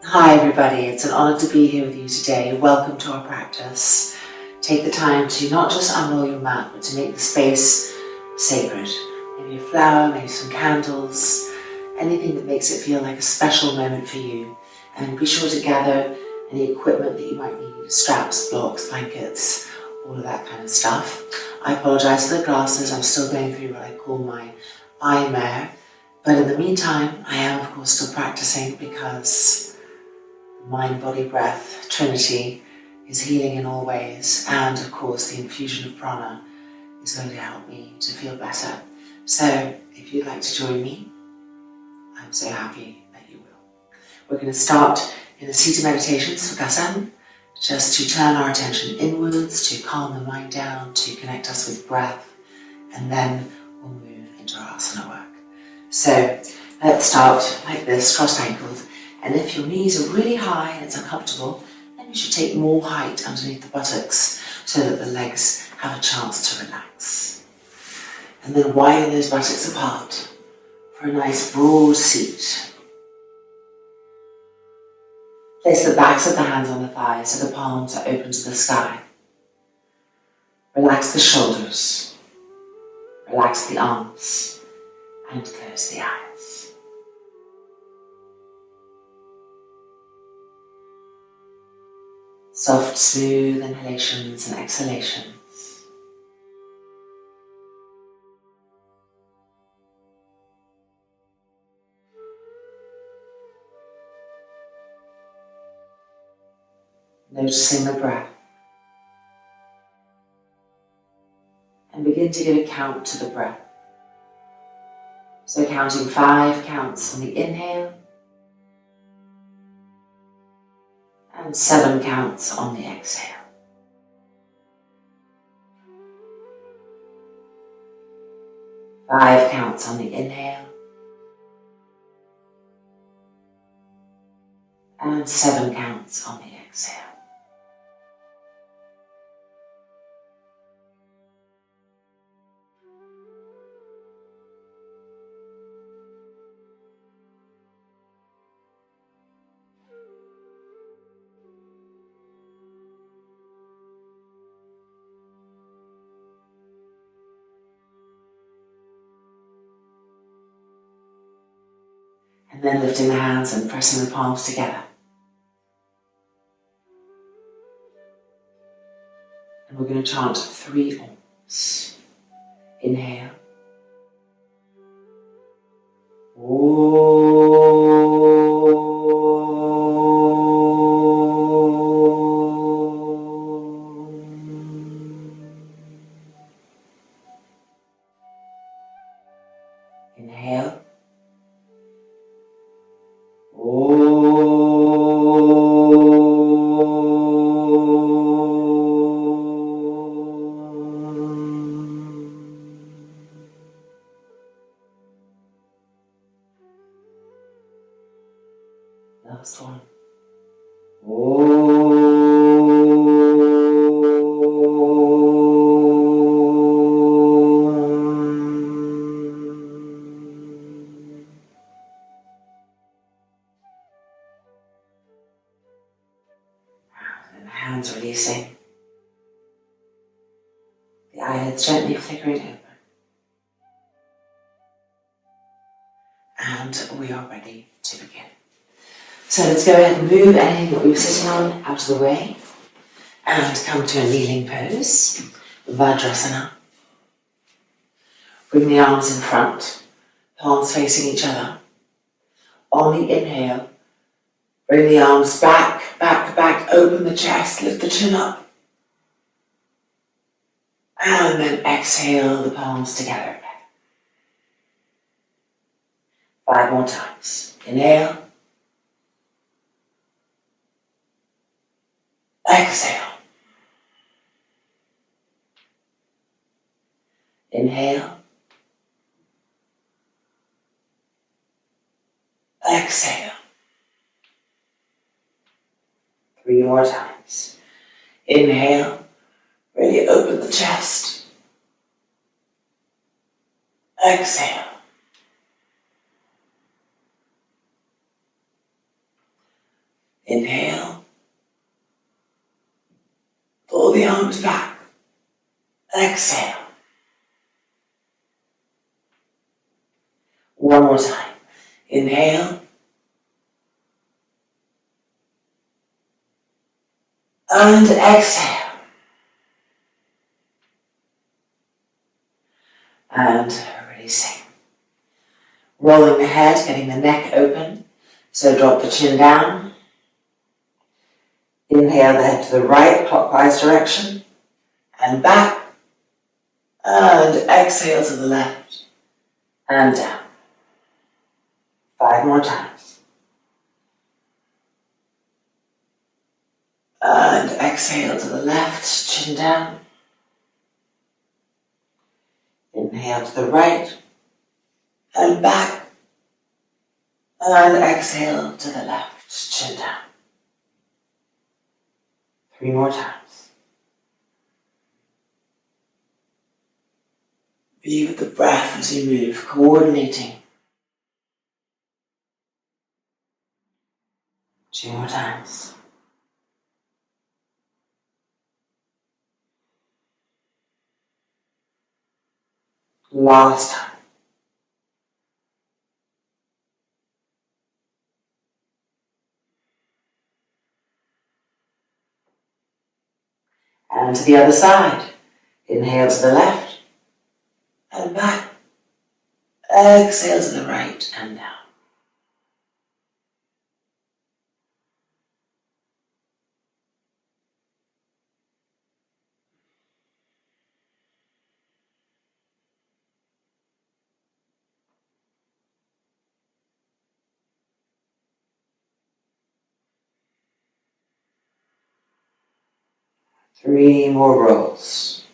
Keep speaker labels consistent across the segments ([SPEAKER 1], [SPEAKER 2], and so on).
[SPEAKER 1] Hi everybody, it's an honour to be here with you today. Welcome to our practice. Take the time to not just unroll your mat, but to make the space sacred. Maybe a flower, maybe some candles, anything that makes it feel like a special moment for you. And be sure to gather any equipment that you might need, straps, blocks, blankets, all of that kind of stuff. I apologise for the glasses, I'm still going through what I call my eye mare. But in the meantime, I am of course still practicing because mind, body, breath, Trinity is healing in all ways, and of course the infusion of prana is going to help me to feel better. So if you'd like to join me, I'm so happy that you will. We're going to start in a seated meditation, sukhasana, just to turn our attention inwards, to calm the mind down, to connect us with breath, and then we'll move into our asana work. So let's start like this, cross-ankled. And if your knees are really high and it's uncomfortable, then you should take more height underneath the buttocks so that the legs have a chance to relax. And then widen those buttocks apart for a nice broad seat. Place the backs of the hands on the thighs so the palms are open to the sky. Relax the shoulders, relax the arms, and close the eyes. Soft, smooth inhalations and exhalations. Noticing the breath. And begin to give a count to the breath. So counting 5 counts on the inhale and 7 counts on the exhale. Five counts on the inhale and 7 counts on the exhale. And then lifting the hands and pressing the palms together. And we're going to chant 3 Oms. Inhale. Inhale. Last one. And the hands releasing. The eyelids gently flickering open. And we are ready to begin. So let's go ahead and move anything that we were sitting on out of the way and come to a kneeling pose, Vajrasana. Bring the arms in front, palms facing each other. On the inhale, bring the arms back, back, back, open the chest, lift the chin up. And then exhale the palms together again. 5 more times. Inhale. Exhale. Inhale. Exhale. 3 more times. Inhale. Really open the chest. Exhale. Inhale. Pull the arms back. Exhale. One more time. Inhale. And exhale. And releasing. Rolling the head, getting the neck open. So drop the chin down. Inhale the head to the right, clockwise direction. And back. And exhale to the left. And down. 5 more times. And exhale to the left, chin down. Inhale to the right. And back. And exhale to the left, chin down. 3 more times. Be with the breath as you move, coordinating. 2 more times. Last time. And to the other side. Inhale to the left and back. Exhale to the right and down. Three more rolls.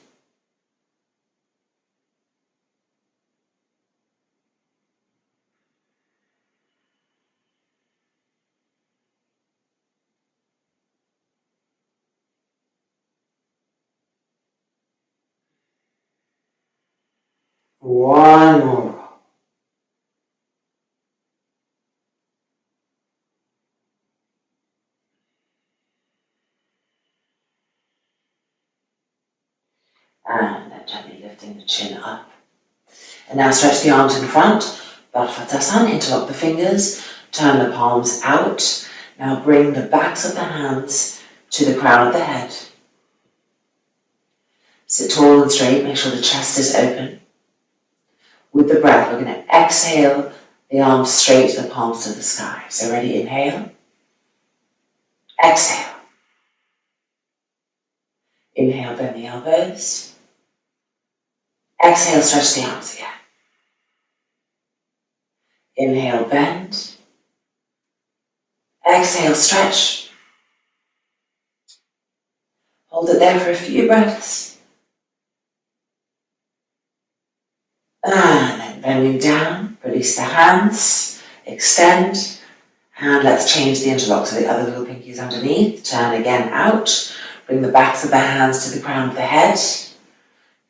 [SPEAKER 1] One more roll. And then gently lifting the chin up. And now stretch the arms in front. Baddha interlock the fingers. Turn the palms out. Now bring the backs of the hands to the crown of the head. Sit tall and straight. Make sure the chest is open. With the breath, we're going to exhale the arms straight, the palms to the sky. So ready, inhale. Exhale. Inhale, bend the elbows. Exhale, stretch the arms again. Inhale, bend. Exhale, stretch. Hold it there for a few breaths. And then bending down, release the hands, extend, and let's change the interlock so the other little pinky is underneath. Turn again out, bring the backs of the hands to the crown of the head.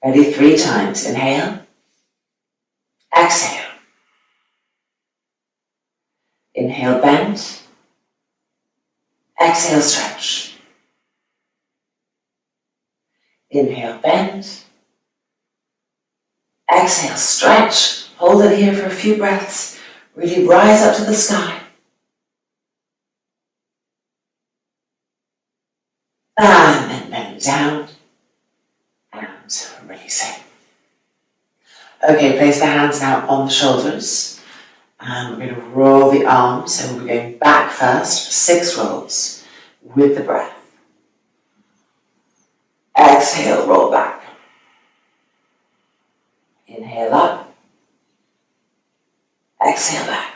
[SPEAKER 1] Ready, 3 times. Inhale, exhale. Inhale, bend. Exhale, stretch. Inhale, bend. Exhale, stretch. Hold it here for a few breaths. Really rise up to the sky. And then bend down and releasing. Okay, place the hands now on the shoulders. And we're going to roll the arms. So we're going back first, 6 rolls with the breath. Exhale, roll back. Inhale up. Exhale back.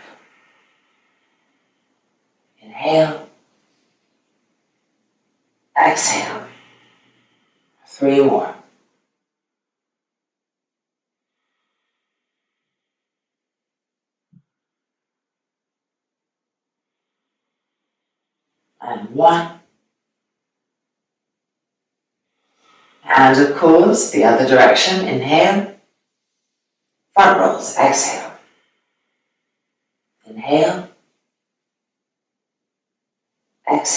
[SPEAKER 1] Inhale. Exhale. 3 more. And 1. And of course, the other direction. Inhale. Front rolls. Exhale. Inhale. Exhale.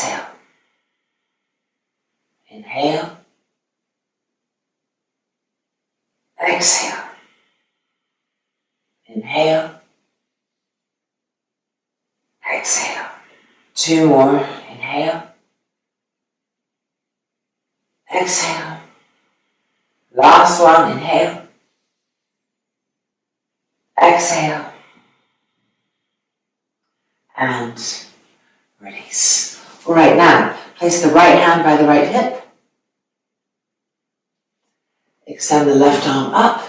[SPEAKER 1] Inhale. Exhale. 2 more. Inhale. Exhale. Last one. Inhale. Exhale. And release. All right, now place the right hand by the right hip. Extend the left arm up.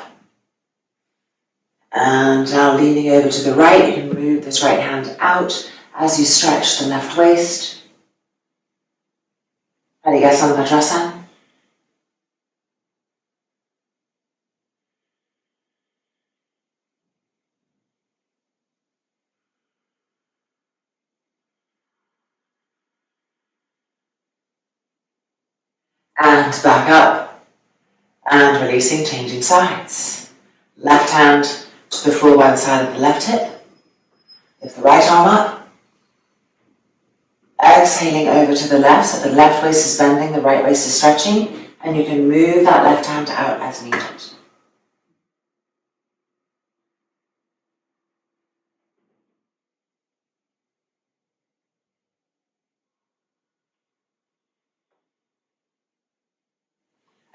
[SPEAKER 1] And now leaning over to the right, you can move this right hand out as you stretch the left waist. Padikasambhadrasana. And back up. And releasing, changing sides. Left hand to the floor by the side of the left hip. Lift the right arm up. Exhaling over to the left, so the left waist is bending, the right waist is stretching, and you can move that left hand out as needed.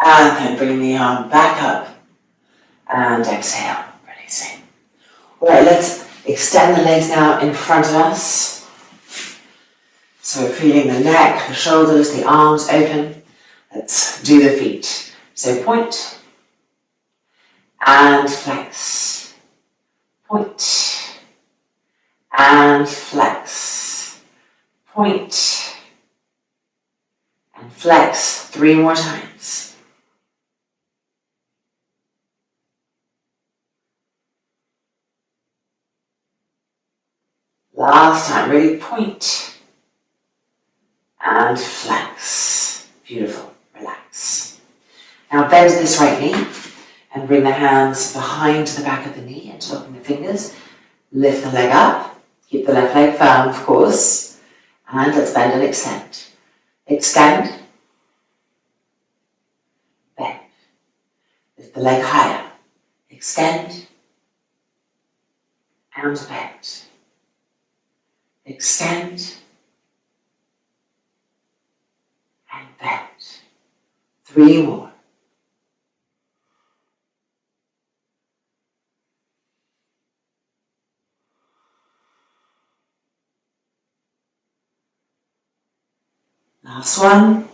[SPEAKER 1] And then bring the arm back up and exhale, releasing. All right, let's extend the legs now in front of us. So feeling the neck, the shoulders, the arms open. Let's do the feet. So point and flex. Point and flex. Point and flex. 3 more times. Last time, really point and flex. Beautiful, relax. Now bend this right knee and bring the hands behind the back of the knee, interlocking the fingers. Lift the leg up, keep the left leg firm, of course, and let's bend and extend. Extend, bend. Lift the leg higher, extend, and bend. Extend and bend. 3 more. Last one.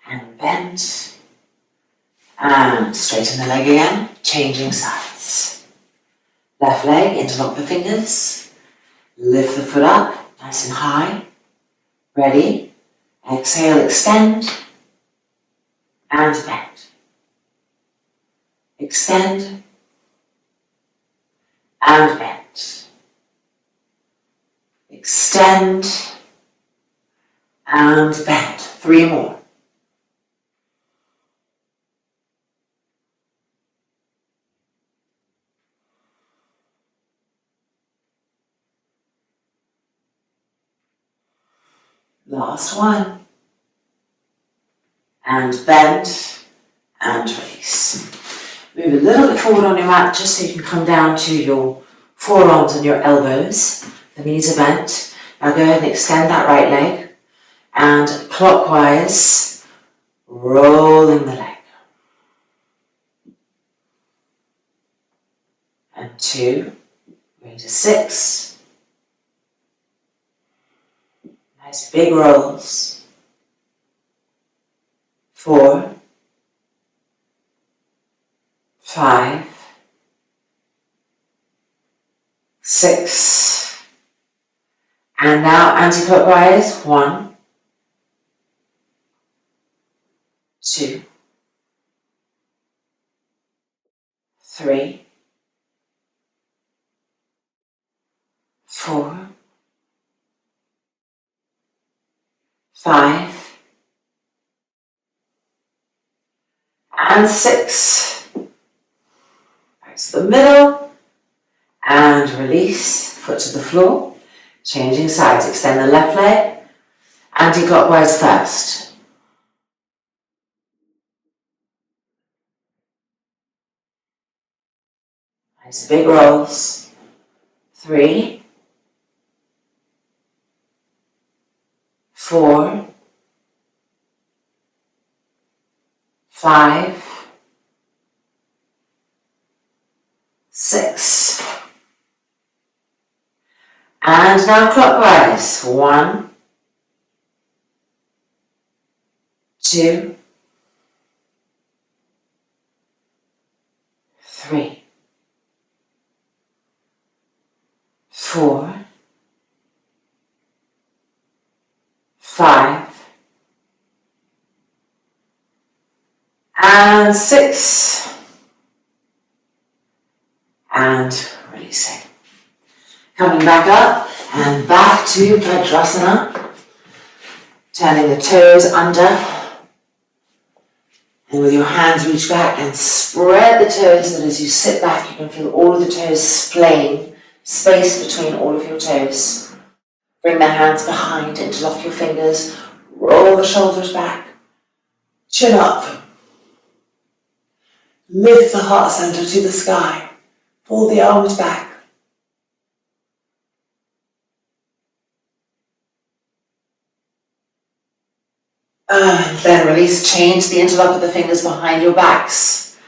[SPEAKER 1] And bend. And straighten the leg again, changing sides. Left leg, interlock the fingers. Lift the foot up, nice and high. Ready? Exhale, extend. And bend. Extend. And bend. Extend. And bend. 3 more. Last one. And bend and release. Move a little bit forward on your mat just so you can come down to your forearms and your elbows. The knees are bent. Now go ahead and extend that right leg and clockwise rolling the leg. And 2, going to 6. Nice big rolls. 4, 5, 6, and now anti-clockwise. 1, 2, 3, 4, 5, and 6. Back to the middle, and release, foot to the floor. Changing sides, extend the left leg, anti-clockwise first. Nice big rolls. 3, 4, 5, 6. And now clockwise. 1, 2, 3, 4, 5, and 6. And releasing. Coming back up and back to Vajrasana. Turning the toes under. And with your hands reach back and spread the toes so that as you sit back you can feel all of the toes splaying, space between all of your toes. Bring the hands behind, interlock your fingers, roll the shoulders back, chin up. Lift the heart center to the sky, pull the arms back. And then release, change the interlock of the fingers behind your backs.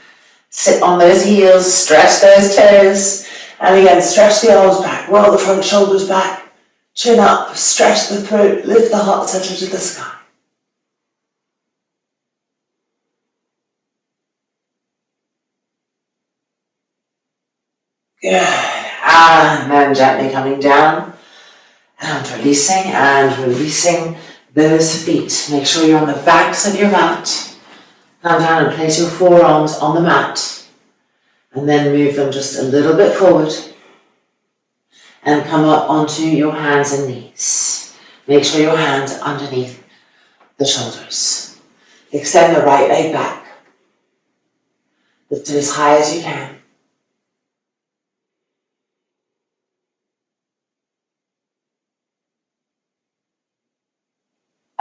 [SPEAKER 1] Sit on those heels, stretch those toes. And again, stretch the arms back, roll the front shoulders back, chin up, stretch the throat, lift the heart center to the sky. Good. And then gently coming down and releasing those feet. Make sure you're on the backs of your mat. Come down and place your forearms on the mat. And then move them just a little bit forward. And come up onto your hands and knees. Make sure your hands are underneath the shoulders. Extend the right leg back. Lift it as high as you can.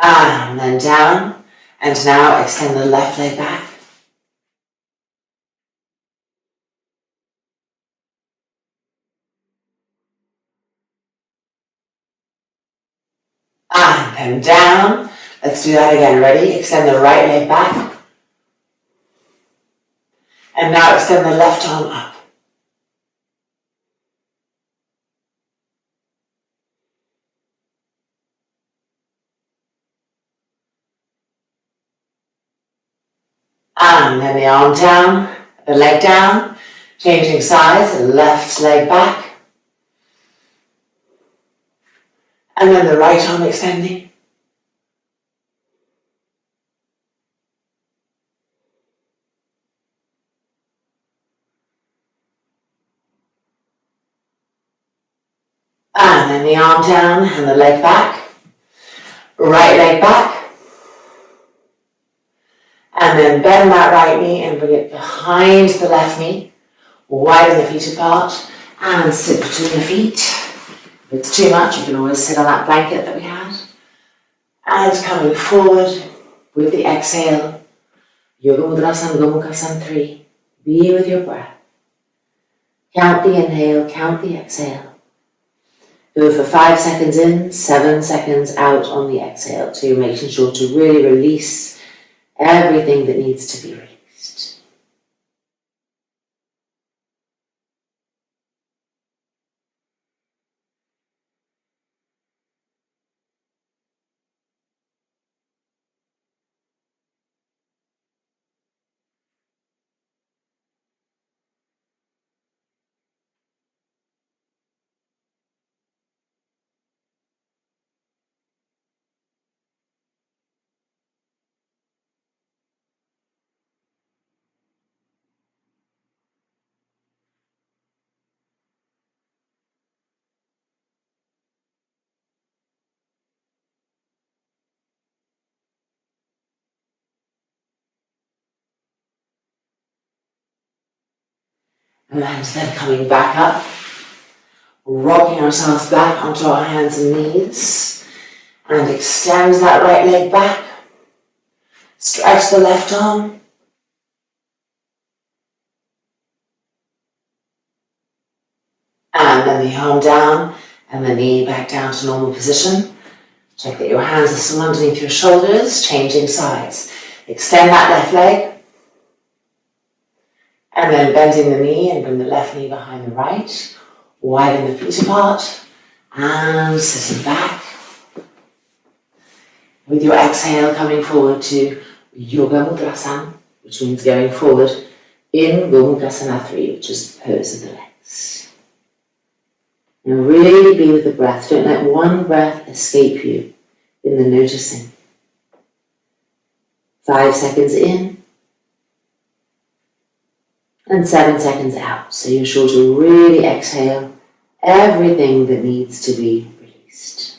[SPEAKER 1] And then down. And now extend the left leg back. And then down. Let's do that again. Ready? Extend the right leg back. And now extend the left arm up. And then the arm down, the leg down, changing sides, left leg back. And then the right arm extending. And then the arm down and the leg back. Right leg back. And then bend that right knee and bring it behind the left knee. Widen the feet apart and sit between the feet. If it's too much, you can always sit on that blanket that we had. And coming forward with the exhale. Yoga Mudra Sanghamukha 3. Be with your breath. Count the inhale, count the exhale. Go for 5 seconds in, 7 seconds out on the exhale. So you're making sure to really release everything that needs to be released. And then coming back up, rocking ourselves back onto our hands and knees, and extend that right leg back. Stretch the left arm. And then the arm down and the knee back down to normal position. Check that your hands are still underneath your shoulders, changing sides. Extend that left leg. And then bending the knee and bring the left knee behind the right. Widen the feet apart. And sitting back. With your exhale coming forward to Yoga Mudrasana, which means going forward in Gomukhasana 3, which is the pose of the legs. Now really be with the breath. Don't let one breath escape you in the noticing. 5 seconds in and 7 seconds out. So you're sure to really exhale everything that needs to be released.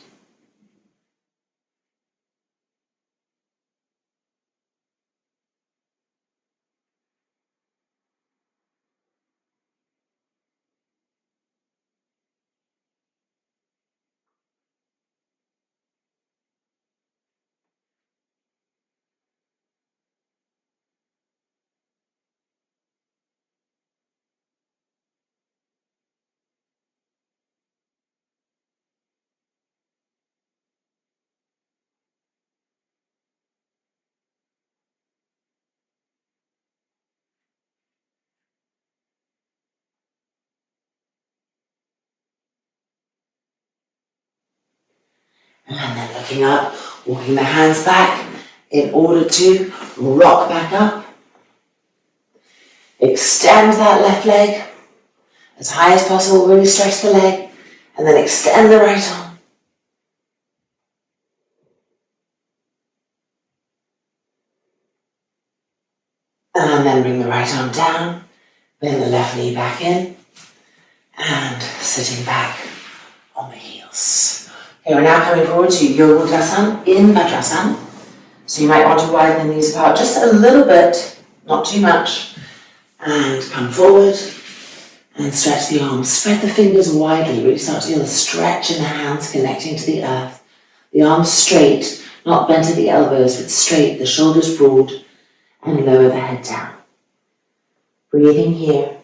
[SPEAKER 1] And then looking up, walking the hands back in order to rock back up. Extend that left leg as high as possible, really stretch the leg, and then extend the right arm. And then bring the right arm down, bend the left knee back in, and sitting back on the heels. Okay, we're now coming forward to Yoga Mudrasana in Vajrasana. So you might want to widen the knees apart just a little bit, not too much, and come forward and stretch the arms. Spread the fingers widely, really start to feel a stretch in the hands connecting to the earth. The arms straight, not bent at the elbows, but straight, the shoulders broad, and lower the head down. Breathing here.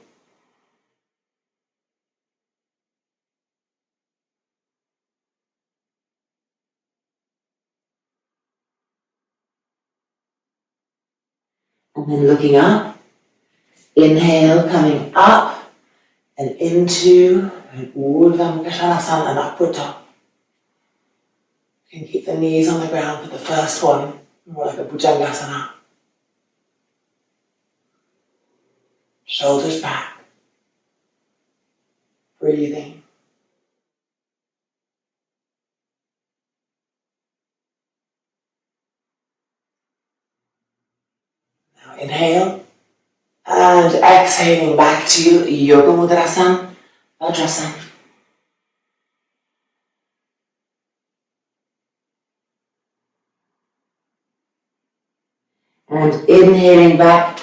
[SPEAKER 1] And then looking up, inhale, coming up and into an Urdhva Mukha, an upward dog. You can keep the knees on the ground for the first one, more like a Bhujangasana. Shoulders back. Breathing. Now inhale. And exhaling back to Yoga Mudrasana, Vajrasana. And inhaling back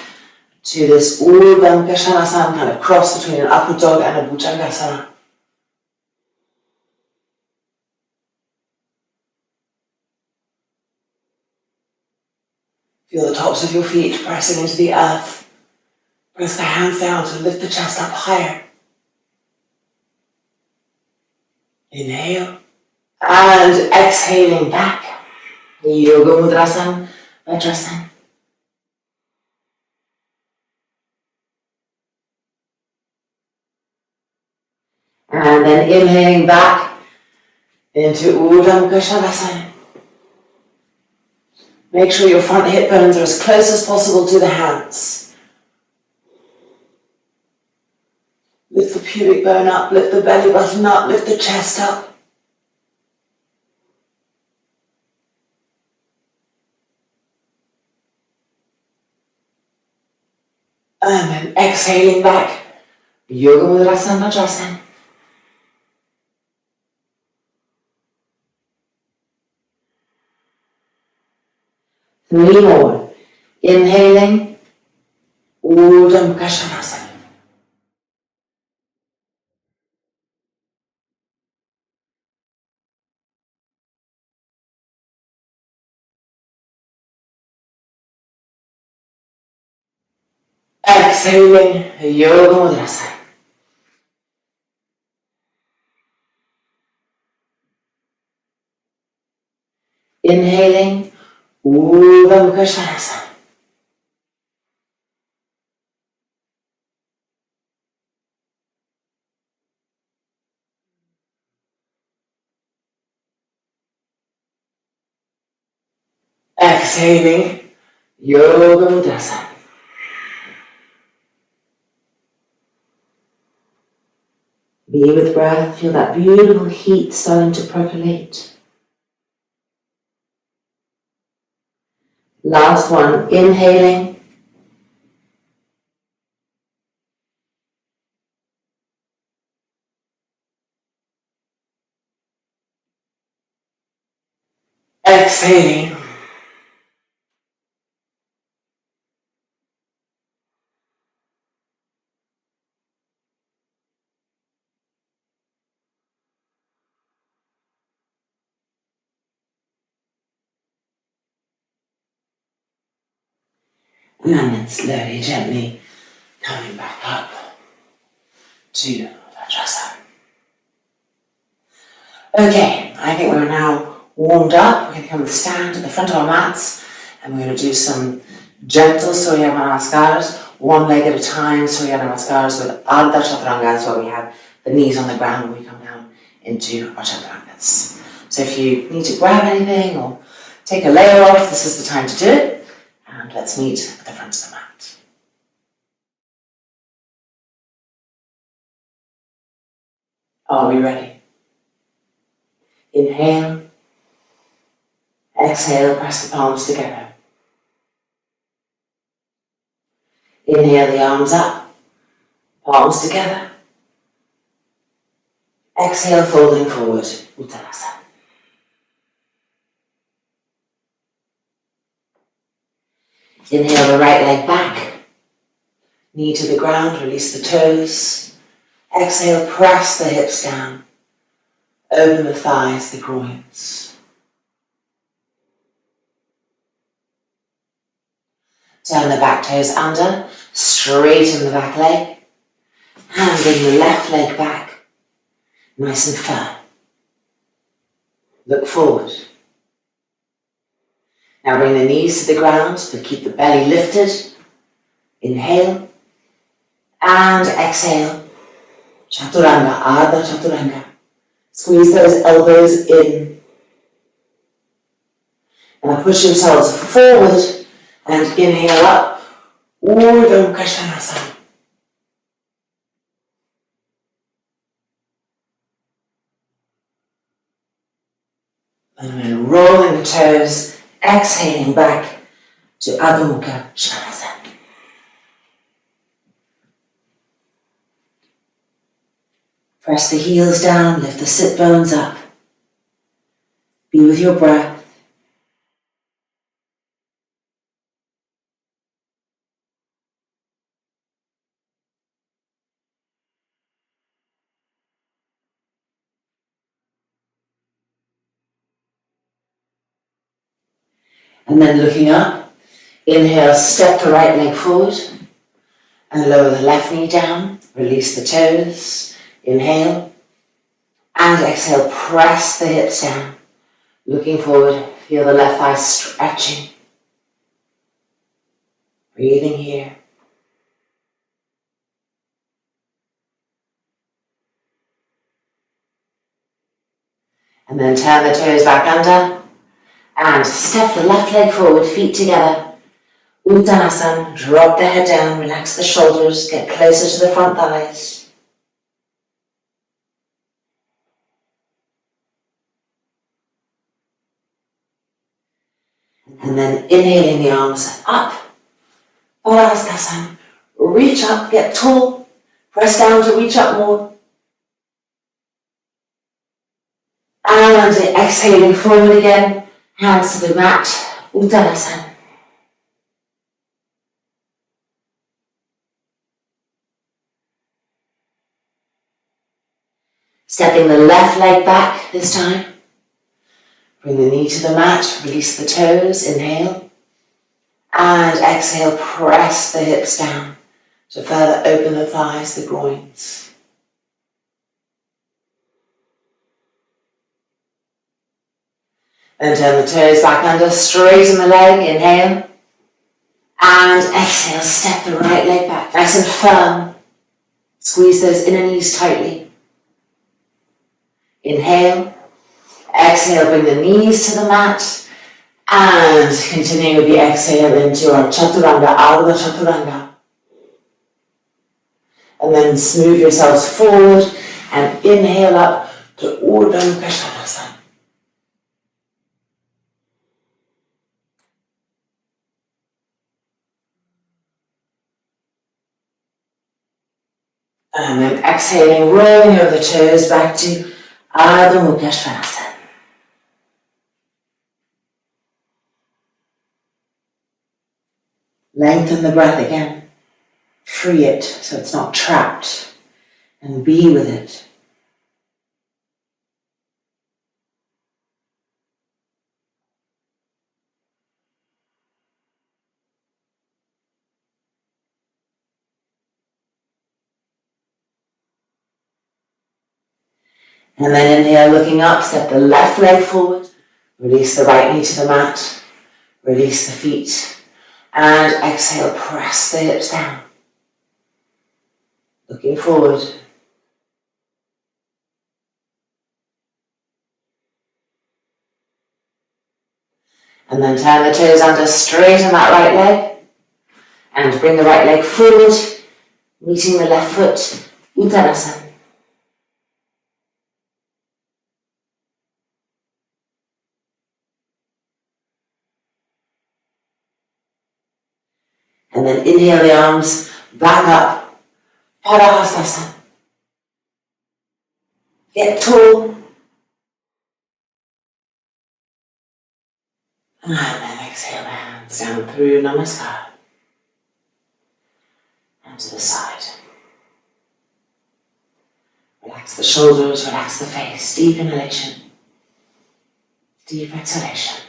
[SPEAKER 1] to this Urdhva Mukha, kind of cross between an upward dog and a Bhujangasana. Feel the tops of your feet pressing into the earth. Press the hands down to lift the chest up higher. Inhale. And exhaling back. Yoga Mudrasana, Vajrasana. And then inhaling back into Urdhva Mukha. Make sure your front hip bones are as close as possible to the hands. Lift the pubic bone up, lift the belly button up, lift the chest up. And then exhaling back, Yoga Mudrasana, Vajrasana. Three more. Inhaling, Urdhva Mukha. Exhaling, Yoga Mudrasana. Inhaling, Urdhva Mukha Svanasana. Exhaling, Yoga Mudrasana. Be with breath, feel that beautiful heat starting to percolate. Last one, inhaling. Exhaling. And then slowly, gently coming back up to Vajrasana. Okay, I think we're now warmed up. We're going to come and stand at the front of our mats and we're going to do some gentle Surya Namaskars, one leg at a time, Surya Namaskars with Ardha Chaturangas, where we have the knees on the ground when we come down into our Chaturangas. So if you need to grab anything or take a layer off, this is the time to do it. And let's meet at the front of the mat. Are we ready? Inhale. Exhale, press the palms together. Inhale the arms up, palms together. Exhale, folding forward, Uttanasana. Inhale the right leg back, knee to the ground, release the toes. Exhale, press the hips down, open the thighs, the groins. Turn the back toes under, straighten the back leg, and bring the left leg back, nice and firm. Look forward. Now bring the knees to the ground, but keep the belly lifted. Inhale, and exhale. Chaturanga, Ardha Chaturanga. Squeeze those elbows in. Now push yourselves forward. And inhale up, Urdhva Mukha Svanasana. And then rolling the toes, exhaling back to Adho Mukha Svanasana. Press the heels down, lift the sit bones up. Be with your breath. And then looking up, inhale, step the right leg forward and lower the left knee down, release the toes, inhale, and exhale, press the hips down, looking forward, feel the left thigh stretching, breathing here. And then turn the toes back under and step the left leg forward, feet together. Uttanasana, drop the head down, relax the shoulders, get closer to the front thighs. And then inhaling the arms up, Parastasana, reach up, get tall, press down to reach up more. And exhaling forward again, hands to the mat, Uttanasana. Stepping the left leg back this time. Bring the knee to the mat, release the toes, inhale. And exhale, press the hips down to further open the thighs, the groins. Then turn the toes back under, straighten the leg, inhale. And exhale, step the right leg back, nice and firm. Squeeze those inner knees tightly. Inhale. Exhale, bring the knees to the mat. And continue with the exhale into our chaturanga, out of the chaturanga. And then smooth yourselves forward and inhale up to Urdhva Mukha Svanasana. And then exhaling, rolling over the toes back to Urdhva Mukha Svanasana. Lengthen the breath again. Free it so it's not trapped. And be with it. And then inhale, looking up, step the left leg forward. Release the right knee to the mat. Release the feet. And exhale, press the hips down. Looking forward. And then turn the toes under, straighten that right leg. And bring the right leg forward, meeting the left foot, Uttanasana. And then inhale the arms back up, Padahastasana. Get tall. And then exhale the hands down through Namaskar. And to the side. Relax the shoulders, relax the face. Deep inhalation. Deep exhalation.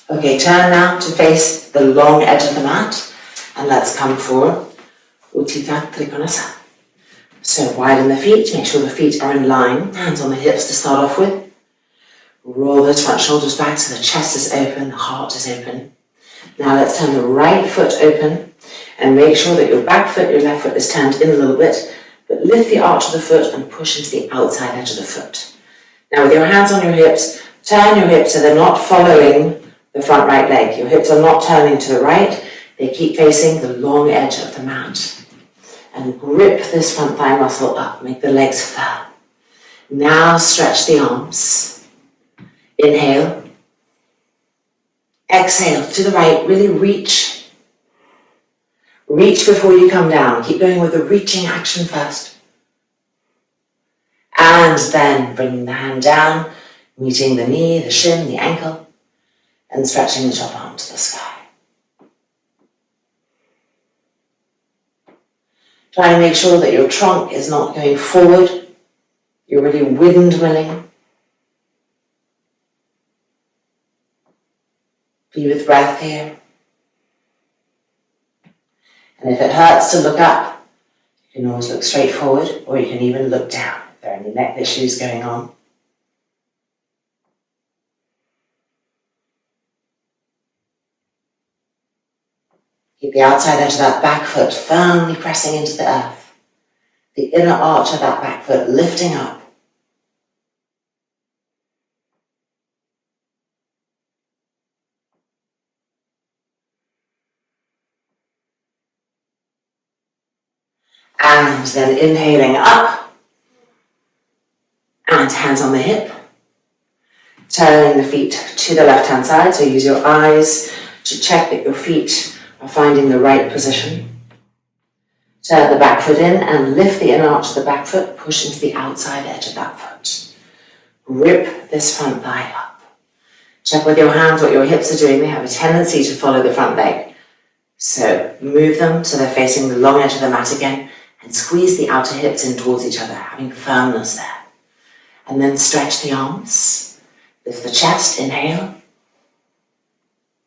[SPEAKER 1] Okay, turn now to face the long edge of the mat. And let's come for Utthita Trikonasana. So widen the feet, make sure the feet are in line. Hands on the hips to start off with. Roll those front shoulders back so the chest is open, the heart is open. Now let's turn the right foot open and make sure that your back foot, your left foot is turned in a little bit, but lift the arch of the foot and push into the outside edge of the foot. Now with your hands on your hips, turn your hips so they're not following the front right leg. Your hips are not turning to the right, they keep facing the long edge of the mat. And grip this front thigh muscle up, make the legs firm. Now stretch the arms. Inhale. Exhale to the right, really reach. Reach before you come down. Keep going with the reaching action first. And then bring the hand down, meeting the knee, the shin, the ankle, and stretching the top arm to the sky. Try and make sure that your trunk is not going forward. You're really windmilling. Be with breath here. And if it hurts to look up, you can always look straight forward, or you can even look down if there are any neck issues going on. Keep the outside edge of that back foot firmly pressing into the earth. The inner arch of that back foot lifting up. And then inhaling up. And hands on the hip. Turning the feet to the left-hand side, so use your eyes to check that your feet are finding the right position. Turn the back foot in and lift the inner arch of the back foot, push into the outside edge of that foot. Grip this front thigh up. Check with your hands what your hips are doing. They have a tendency to follow the front leg. So move them so they're facing the long edge of the mat again and squeeze the outer hips in towards each other, having firmness there. And then stretch the arms. Lift the chest, inhale.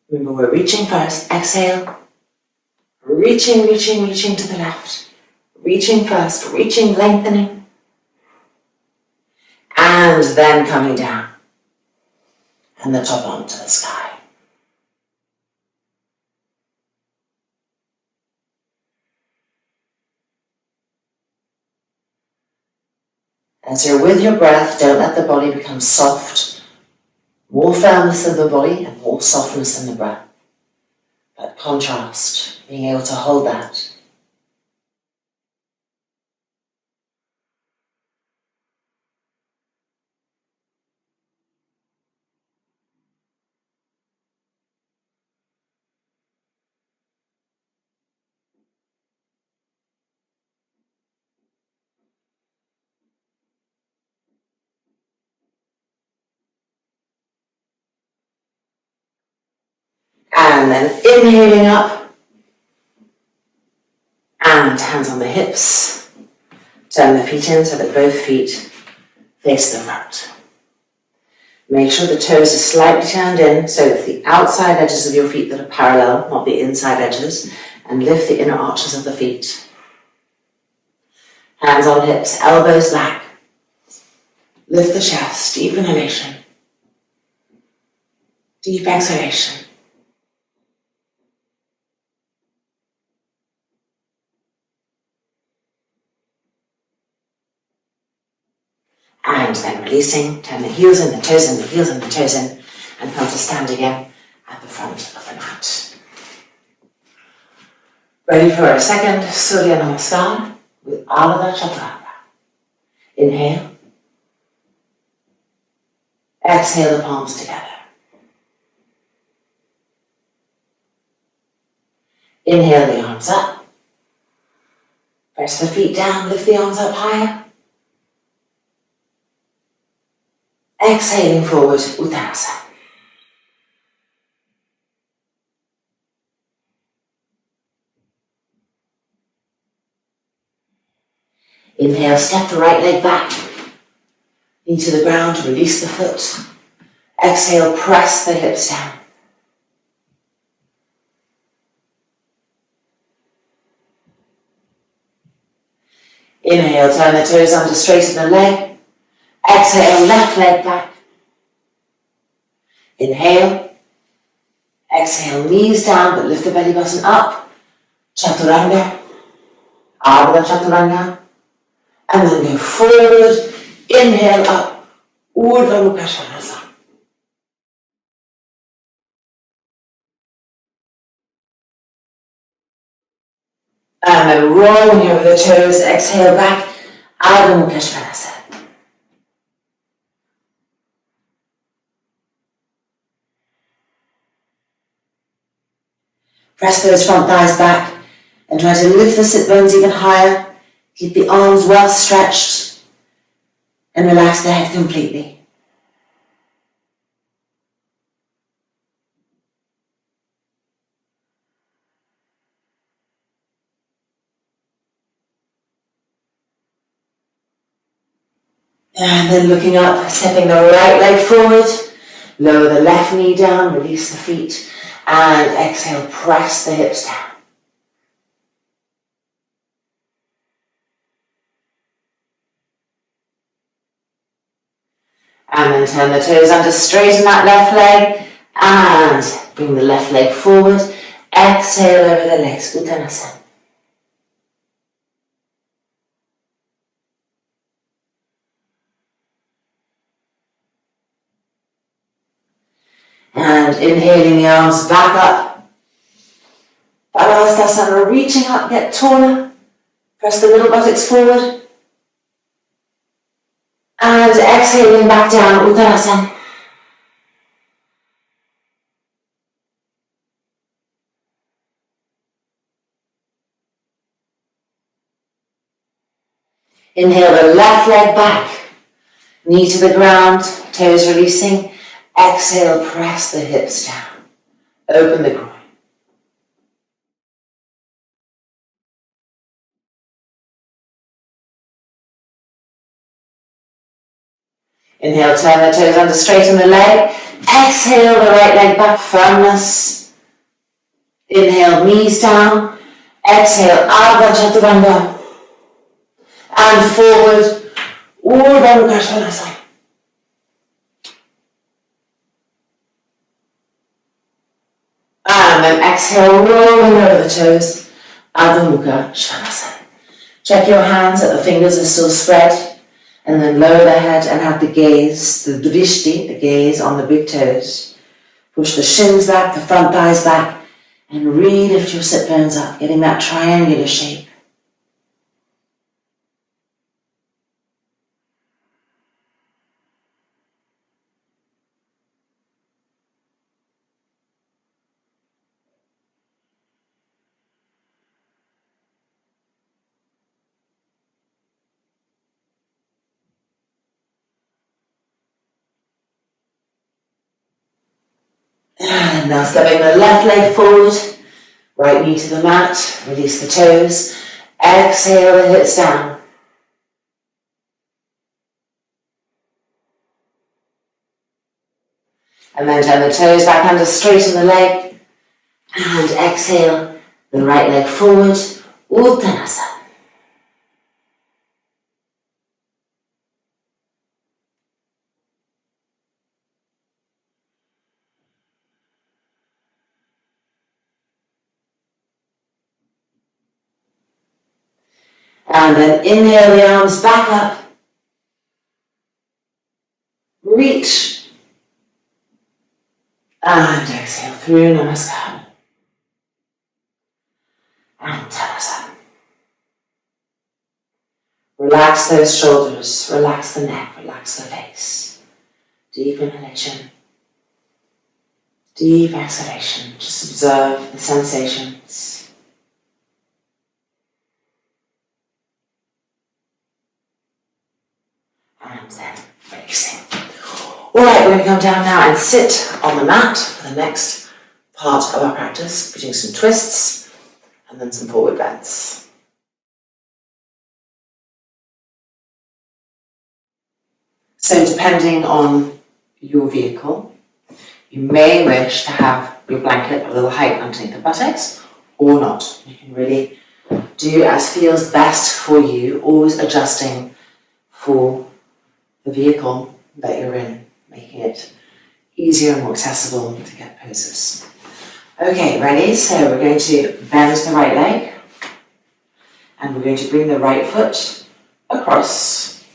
[SPEAKER 1] Remember, we're reaching first. Exhale. Reaching to the left. Reaching first, reaching, lengthening. and then coming down. And the top arm to the sky. As you're with your breath, don't let the body become soft. More firmness in the body and more softness in the breath. That contrast, being able to hold that. And then inhaling up. And hands on the hips. Turn the feet in so that both feet face the front. Make sure the toes are slightly turned in so it's the outside edges of your feet that are parallel, not the inside edges. And lift the inner arches of the feet. Hands on hips, elbows back. Lift the chest, deep inhalation. Deep exhalation. And then releasing, turn the heels in, the toes in, the heels in, the toes in, and come to stand again at the front of the mat. Ready for a second Surya Namaskar with Ardha Chaturanga. Inhale. Exhale the palms together. Inhale the arms up. Press the feet down, lift the arms up higher. Exhaling forward, Uttanasana. Inhale, step the right leg back. Knee to the ground, release the foot. Exhale, press the hips down. Inhale, turn the toes under, straighten the leg. Exhale, left leg back. Inhale. Exhale, knees down, but lift the belly button up. Chaturanga. Ardha Chaturanga. And then go forward. Inhale up. Urdhva Mukha Svanasana. And then rolling over the toes. Exhale back. Ardha Mukha Svanasana. Press those front thighs back and try to lift the sit bones even higher. Keep the arms well stretched and relax the head completely. And then looking up, stepping the right leg forward, lower the left knee down, release the feet, and exhale, press the hips down. And then turn the toes under, straighten that left leg, and bring the left leg forward. Exhale over the legs, Uttanasana. And inhaling the arms back up. Balastasana, reaching up, get taller. Press the middle buttocks forward. And exhaling back down, Uttanasana. Inhale the left leg back. Knee to the ground, toes releasing. Exhale, press the hips down. Open the groin. Inhale, turn the toes under, straighten the leg. Exhale, the right leg back, firmness. Inhale, knees down. Exhale, Ardha Chaturanga. And forward, Urdhva Mukha Svanasana. And then exhale, rolling over the toes, Adho Mukha Svanasana. Check your hands that the fingers are still spread, and then lower the head and have the gaze, the drishti, the gaze on the big toes. Push the shins back, the front thighs back, and re-lift your sit bones up, getting that triangular shape. And now stepping the left leg forward, right knee to the mat, release the toes, exhale the hips down. And then turn the toes back under, straighten the leg, and exhale the right leg forward, Uttanasana. And then inhale the arms back up, reach, and exhale through Namaskar. And Uttanasana. Relax those shoulders, relax the neck, relax the face. Deep inhalation, deep exhalation. Just observe the sensations. And then releasing. Alright, we're going to come down now and sit on the mat for the next part of our practice, putting some twists and then some forward bends. So depending on your vehicle, you may wish to have your blanket a little height underneath the buttocks or not. You can really do as feels best for you, always adjusting for the vehicle that you're in, making it easier and more accessible to get poses. Okay, ready? So we're going to bend the right leg and we're going to bring the right foot across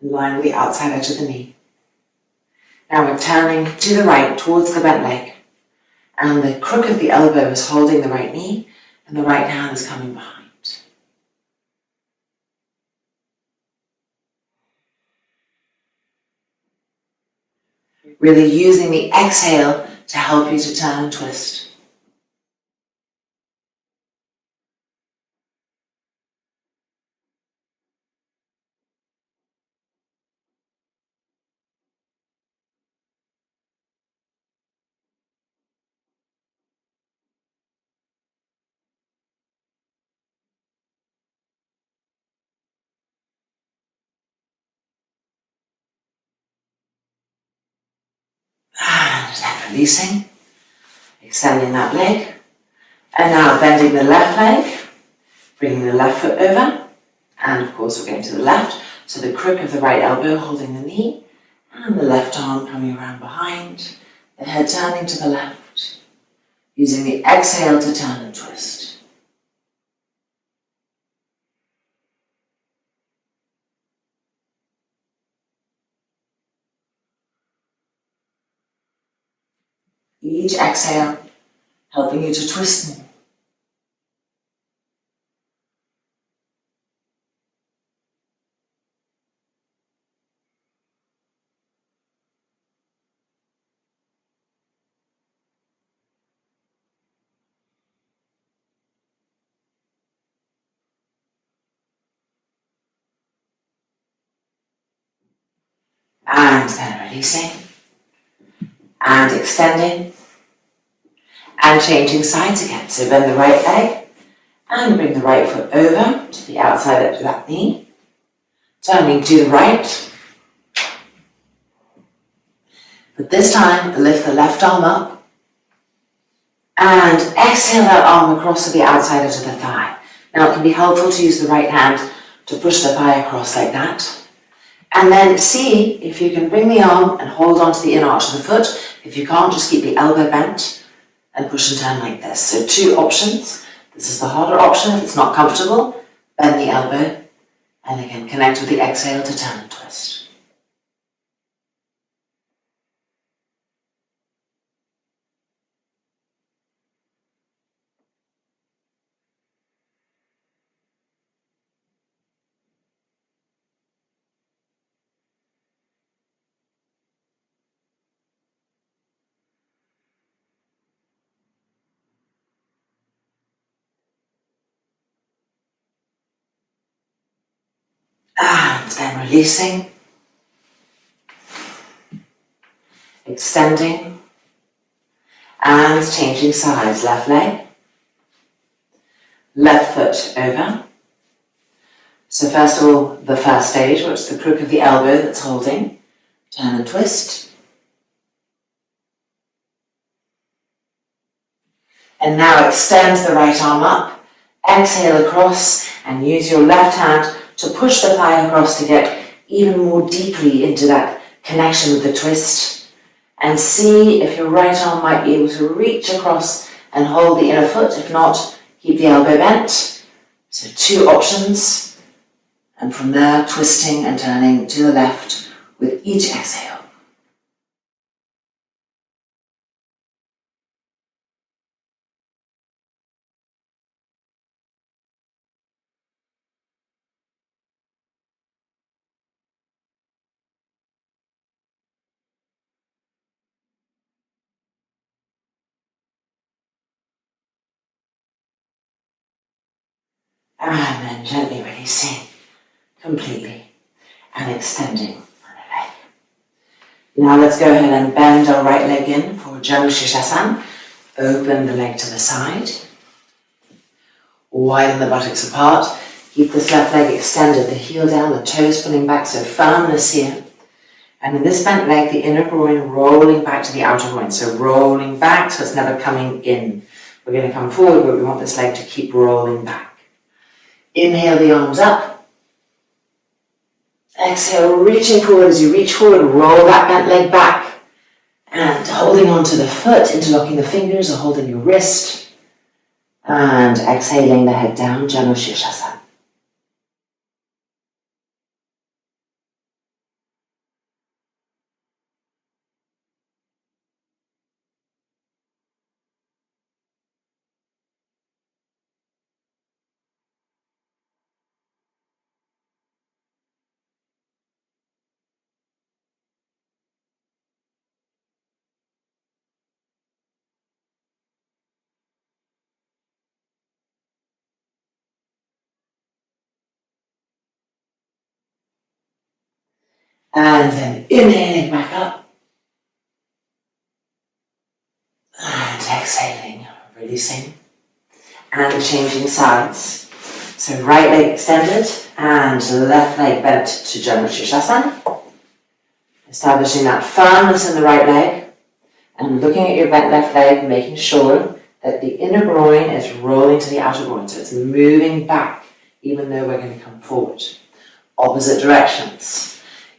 [SPEAKER 1] in line with the outside edge of the knee. Now we're turning to the right towards the bent leg and the crook of the elbow is holding the right knee and the right hand is coming behind. Really using the exhale to help you to turn and twist. And then releasing, extending that leg. And now bending the left leg, bringing the left foot over. And of course we're going to the left. So the crook of the right elbow holding the knee. And the left arm coming around behind. The head turning to the left. Using the exhale to turn and twist. Each exhale helping you to twist more. And then releasing. And extending. And changing sides again. So bend the right leg and bring the right foot over to the outside edge of that knee. Turning to the right. But this time, lift the left arm up and exhale that arm across to the outside edge of the thigh. Now it can be helpful to use the right hand to push the thigh across like that. And then see if you can bring the arm and hold onto the inner arch of the foot. If you can't, just keep the elbow bent. and push and turn like this. So 2 options. This is the harder option. If it's not comfortable, bend the elbow, and again, connect with the exhale to turn and twist. And then releasing, extending, and changing sides. Left leg, left foot over. So first of all, the first stage, which is the crook of the elbow that's holding. Turn and twist. And now extend the right arm up, exhale across, and use your left hand to push the thigh across to get even more deeply into that connection with the twist. And see if your right arm might be able to reach across and hold the inner foot. If not, keep the elbow bent. So 2 options. And from there, twisting and turning to the left with each exhale. And then gently releasing completely and extending on the leg. Now let's go ahead and bend our right leg in for Janu Shirshasana. Open the leg to the side. Widen the buttocks apart. Keep this left leg extended, the heel down, the toes pulling back, so firmness here. And in this bent leg, the inner groin rolling back to the outer groin. So rolling back, so it's never coming in. We're going to come forward, but we want this leg to keep rolling back. Inhale the arms up. Exhale, reaching forward. As you reach forward, roll that bent leg back. And holding onto the foot, interlocking the fingers or holding your wrist. And exhaling the head down, Janu Shirshasana. And then inhaling back up. And exhaling, releasing. And changing sides. So right leg extended and left leg bent to Janu Shirshasana. Establishing that firmness in the right leg. And looking at your bent left leg, making sure that the inner groin is rolling to the outer groin. So it's moving back, even though we're going to come forward. Opposite directions.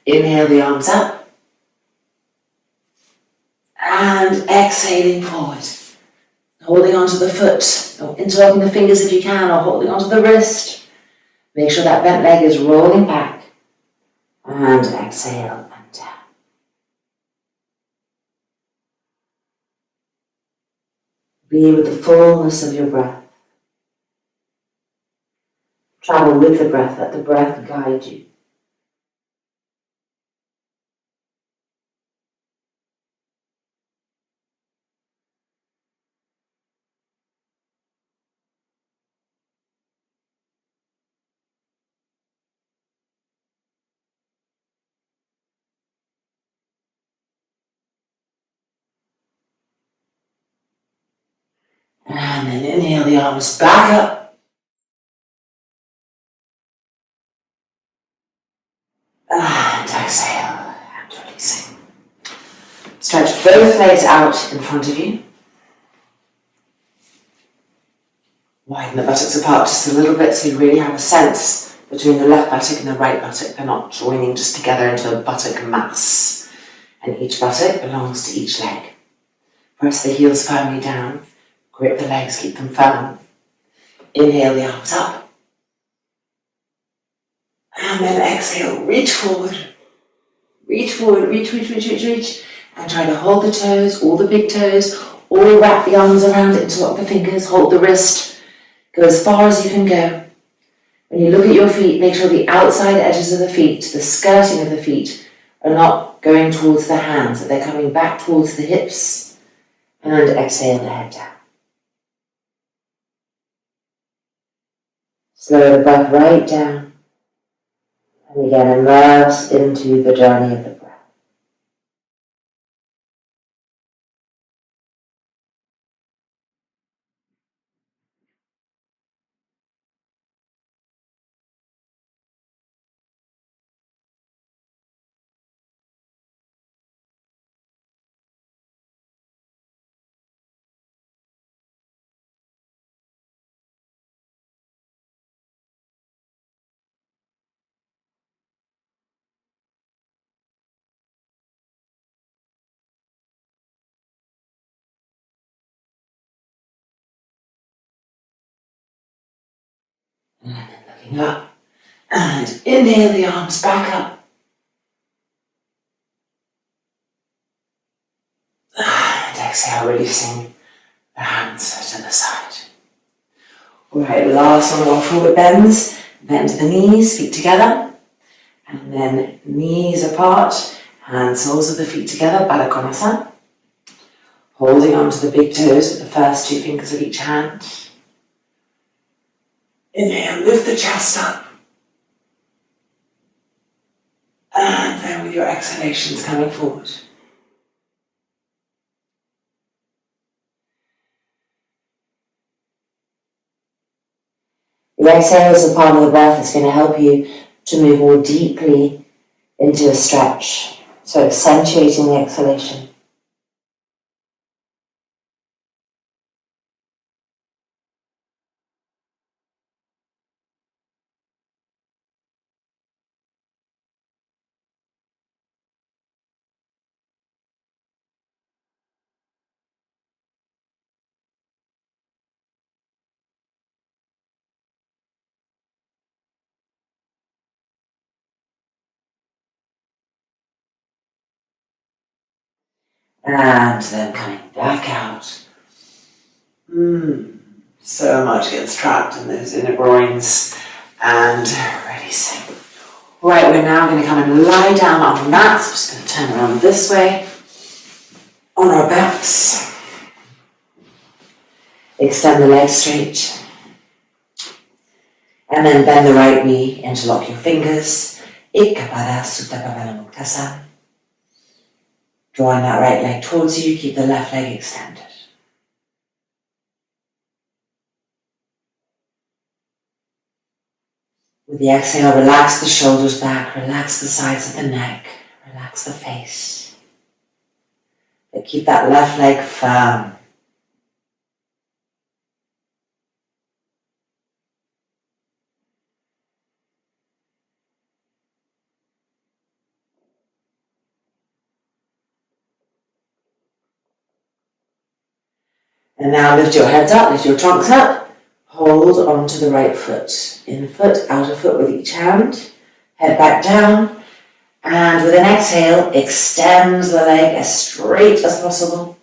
[SPEAKER 1] Inhale the arms up. And exhaling forward. Holding onto the foot, or interlocking the fingers if you can, or holding onto the wrist. Make sure that bent leg is rolling back. And exhale and down. Be with the fullness of your breath. Travel with the breath, let the breath guide you. And then inhale the arms back up. And exhale and releasing. Stretch both legs out in front of you. Widen the buttocks apart just a little bit so you really have a sense between the left buttock and the right buttock. They're not joining just together into a buttock mass. And each buttock belongs to each leg. Press the heels firmly down. Grip the legs, keep them firm. Inhale the arms up. And then exhale, reach forward. Reach forward, reach. And try to hold the toes, all the big toes, or wrap the arms around it, interlock the fingers, hold the wrist. Go as far as you can go. When you look at your feet, make sure the outside edges of the feet, the skirting of the feet, are not going towards the hands, that they're coming back towards the hips. And exhale the head down. Slow the breath right down. And again, immerse into the journey of the breath. And then looking up. And inhale the arms back up. And exhale, releasing the hands to the side. Alright, last one, forward bends. Bend the knees, feet together. And then knees apart, hands, soles of the feet together, Baddha Konasana. Holding onto the big toes with the first two fingers of each hand. Inhale, lift the chest up. And then with your exhalations coming forward. The exhale is a part of the breath that's going to help you to move more deeply into a stretch. So accentuating the exhalation. And then coming back out. So much gets trapped in those inner groins. And releasing. Right, we're now going to come and lie down on the mats. Just going to turn around this way. On our backs. Extend the legs straight. And then bend the right knee, interlock your fingers. Ikkapada Supta Bhavana Muktasana. Drawing that right leg towards you, keep the left leg extended. With the exhale, relax the shoulders back, relax the sides of the neck, relax the face. But keep that left leg firm. And now lift your heads up, lift your trunks up. Hold onto the right foot. In foot, outer foot with each hand. Head back down. And with an exhale, extend the leg as straight as possible.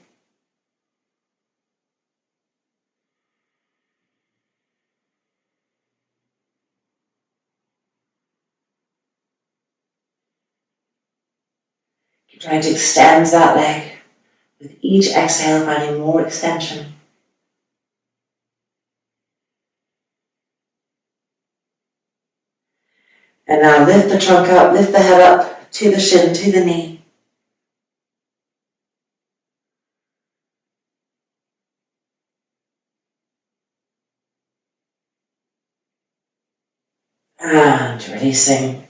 [SPEAKER 1] Keep trying to extend that leg. With each exhale, finding more extension. And now lift the trunk up, lift the head up to the shin, to the knee. And releasing,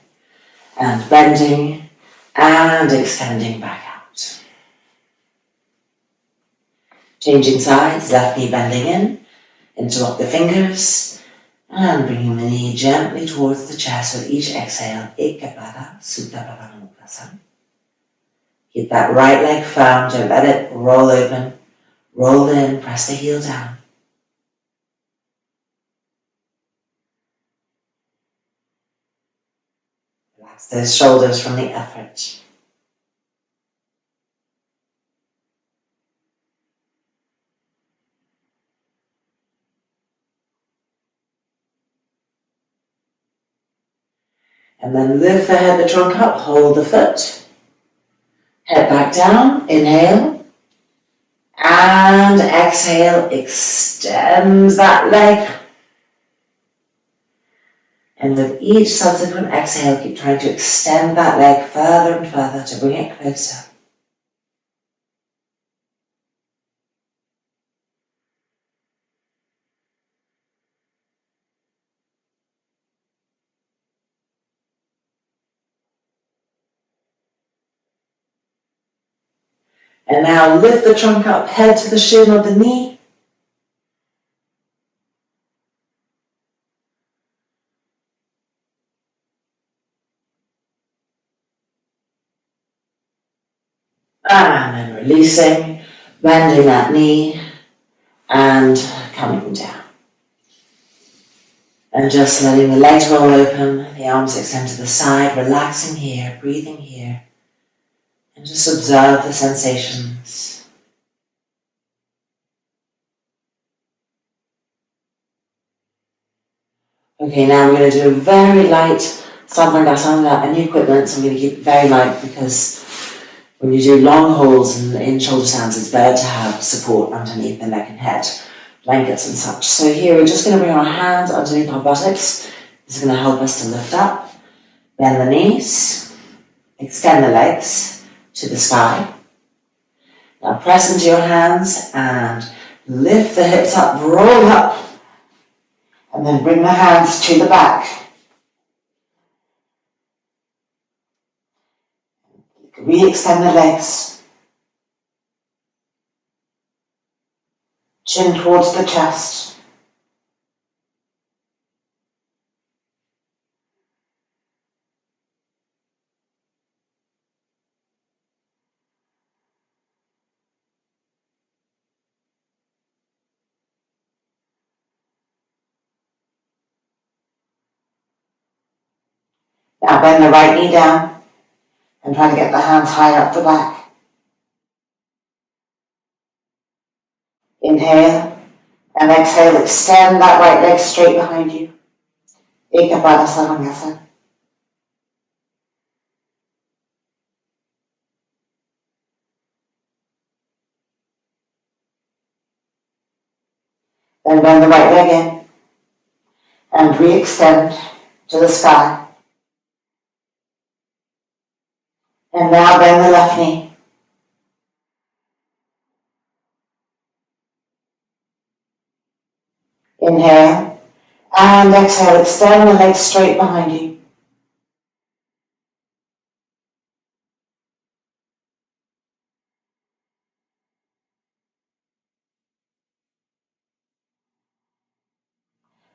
[SPEAKER 1] and bending, and extending back out. Changing sides, left knee bending in, interlock the fingers, and bringing the knee gently towards the chest with each exhale. Ikkapada Supta Bhavana Muktasana. Keep that right leg firm, don't let it roll open. Roll in, press the heel down. Relax those shoulders from the effort. And then lift the head, the trunk up, hold the foot. Head back down, inhale. And exhale, extend that leg. And with each subsequent exhale, keep trying to extend that leg further and further to bring it closer. And now lift the trunk up, head to the shin or the knee. And then releasing, bending that knee and coming down. And just letting the legs roll open, the arms extend to the side, relaxing here, breathing here. And just observe the sensations. Okay, now we're going to do a very light Sambangasana without any equipment, so I'm going to keep it very light because when you do long holds and in shoulder stands, it's better to have support underneath the neck and head, blankets and such. So here we're just going to bring our hands underneath our buttocks. This is going to help us to lift up, bend the knees, extend the legs to the sky. Now press into your hands and lift the hips up, roll up, and then bring the hands to the back. Re-extend the legs. Chin towards the chest. Now bend the right knee down and try to get the hands higher up the back. Inhale and exhale, extend that right leg straight behind you. Ekapada Sarvangasana. Then bend the right leg in and re-extend to the sky. And now bend the left knee. Inhale and exhale, extend the legs straight behind you.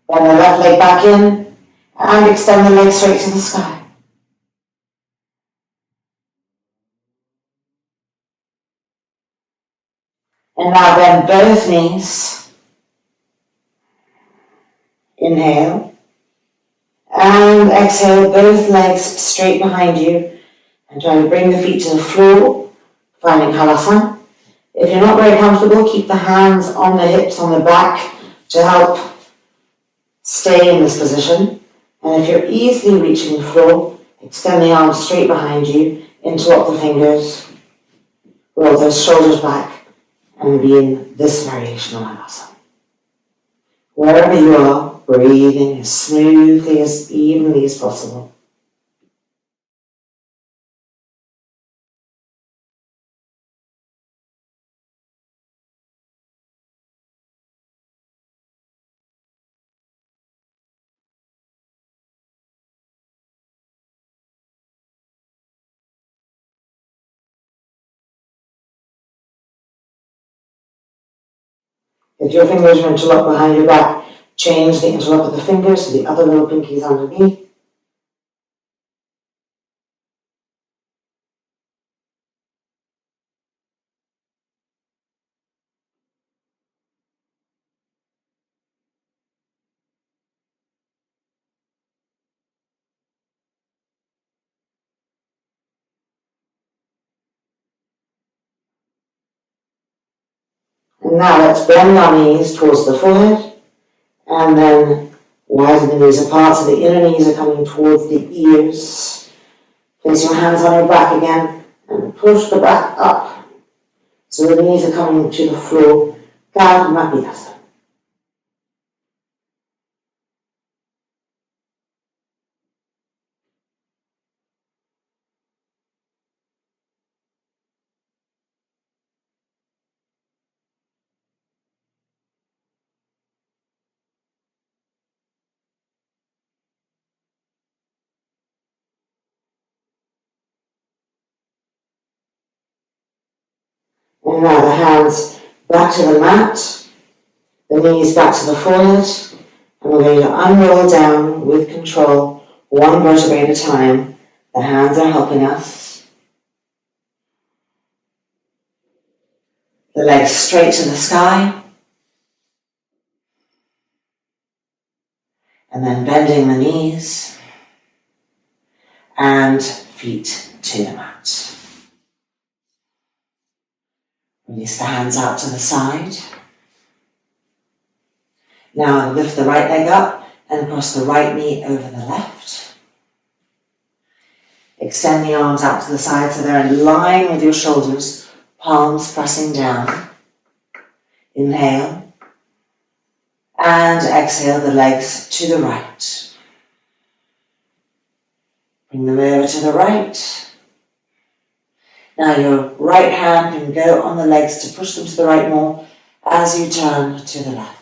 [SPEAKER 1] Bend the left leg back in and extend the legs straight to the sky. And now bend both knees. Inhale. And exhale, both legs straight behind you. And try to bring the feet to the floor, finding Halasana. If you're not very comfortable, keep the hands on the hips on the back to help stay in this position. And if you're easily reaching the floor, extend the arms straight behind you, interlock the fingers, roll those shoulders back, and be in this variation of Halasana. Wherever you are, breathing as smoothly, as evenly as possible. If your fingers are interlocked behind your back, change the interlock of the fingers to the other little pinkies underneath. And now let's bend our knees towards the forehead and then widen the knees apart so the inner knees are coming towards the ears. Place your hands on your back again and push the back up so the knees are coming to the floor. Karmapidasa. And now the hands back to the mat, the knees back to the forehead, and we're going to unroll down with control, one vertebrae at a time. The hands are helping us. The legs straight to the sky. And then bending the knees and feet to the mat. Release the hands out to the side. Now lift the right leg up and cross the right knee over the left. Extend the arms out to the side so they're in line with your shoulders, palms pressing down. Inhale. And exhale the legs to the right. Bring them over to the right. Now your right hand can go on the legs to push them to the right more as you turn to the left.